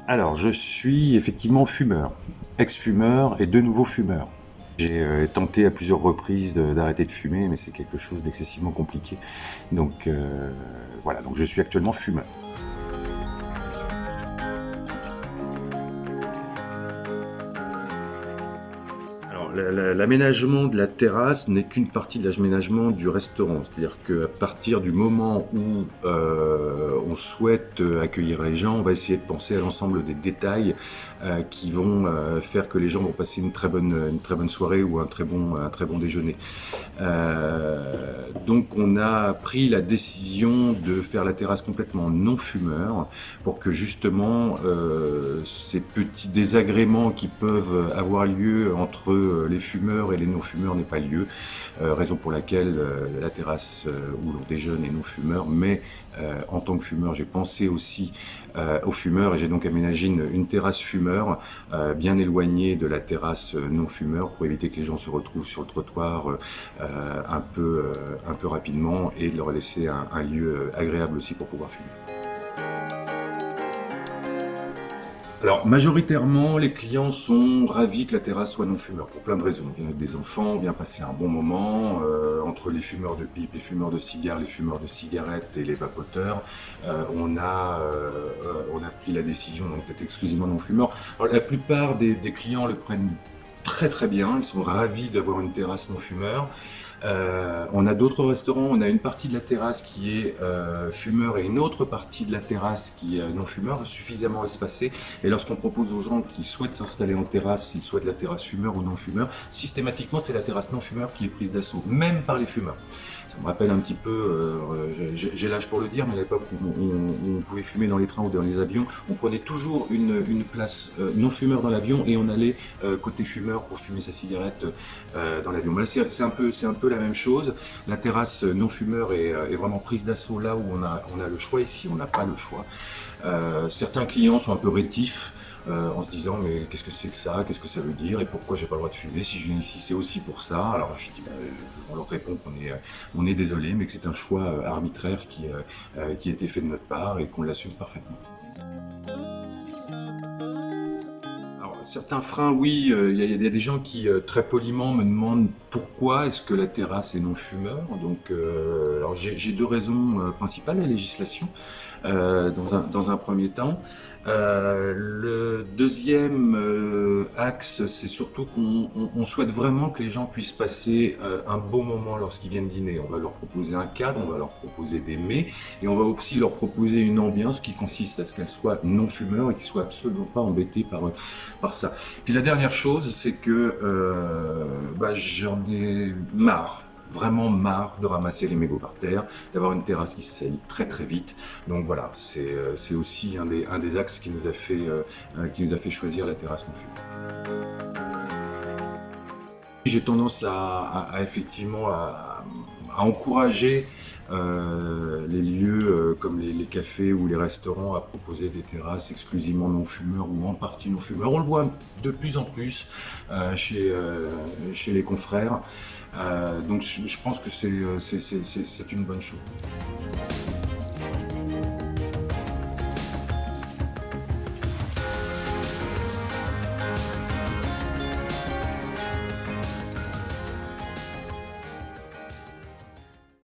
Alors, je suis effectivement fumeur, ex-fumeur et de nouveau fumeur. J'ai tenté à plusieurs reprises d'arrêter de fumer, mais c'est quelque chose d'excessivement compliqué. Donc voilà, donc je suis actuellement fumeur. Alors, l'aménagement de la terrasse n'est qu'une partie de l'aménagement du restaurant. C'est-à-dire qu'à partir du moment où on souhaite accueillir les gens, on va essayer de penser à l'ensemble des détails qui vont faire que les gens vont passer une très bonne soirée ou un très bon déjeuner. Donc on a pris la décision de faire la terrasse complètement non fumeur pour que justement ces petits désagréments qui peuvent avoir lieu entre les fumeurs et les non-fumeurs n'aient pas lieu, raison pour laquelle la terrasse où l'on déjeune est non-fumeur, mais en tant que fumeur j'ai pensé aussi aux fumeurs et j'ai donc aménagé une terrasse fumeur bien éloignée de la terrasse non-fumeur pour éviter que les gens se retrouvent sur le trottoir un peu rapidement et de leur laisser un lieu agréable aussi pour pouvoir fumer. Alors, majoritairement, les clients sont ravis que la terrasse soit non-fumeur, pour plein de raisons. On vient avec des enfants, on vient passer un bon moment, entre les fumeurs de pipe, les fumeurs de cigares, les fumeurs de cigarettes et les vapoteurs. On a pris la décision d'être exclusivement non-fumeur. Alors, la plupart des clients le prennent très très bien, ils sont ravis d'avoir une terrasse non-fumeur. On a d'autres restaurants, on a une partie de la terrasse qui est fumeur et une autre partie de la terrasse qui est non fumeur, suffisamment espacée. Et lorsqu'on propose aux gens qui souhaitent s'installer en terrasse, s'ils souhaitent la terrasse fumeur ou non fumeur, systématiquement c'est la terrasse non fumeur qui est prise d'assaut, même par les fumeurs. Ça me rappelle un petit peu, j'ai l'âge pour le dire, mais à l'époque où on pouvait fumer dans les trains ou dans les avions, on prenait toujours une place non fumeur dans l'avion et on allait côté fumeur pour fumer sa cigarette dans l'avion. Là, c'est un peu la même chose. La terrasse non fumeur est vraiment prise d'assaut là où on a le choix. Ici, on n'a pas le choix. Certains clients sont un peu rétifs. En se disant mais qu'est-ce que c'est que ça, qu'est-ce que ça veut dire et pourquoi j'ai pas le droit de fumer, si je viens ici c'est aussi pour ça. Alors je dis, on leur répond on est désolé mais que c'est un choix arbitraire qui a été fait de notre part et qu'on l'assume parfaitement. Alors, certains freins, oui, y a des gens qui très poliment me demandent pourquoi est-ce que la terrasse est non fumeur. Donc, alors j'ai deux raisons principales, la législation, dans un premier temps. Le deuxième axe, c'est surtout qu'on souhaite vraiment que les gens puissent passer un bon moment lorsqu'ils viennent dîner. On va leur proposer un cadre, on va leur proposer des mets, et on va aussi leur proposer une ambiance qui consiste à ce qu'elles soient non fumeurs et qu'ils soient absolument pas embêtés par ça. Puis la dernière chose, c'est que j'en ai marre, vraiment marre de ramasser les mégots par terre, d'avoir une terrasse qui se salit très très vite. Donc voilà, c'est aussi un des axes qui nous a fait choisir la terrasse non fumée. J'ai tendance effectivement à encourager les lieux comme les cafés ou les restaurants à proposer des terrasses exclusivement non fumeurs ou en partie non fumeurs. On le voit de plus en plus chez les confrères. Donc je pense que c'est une bonne chose.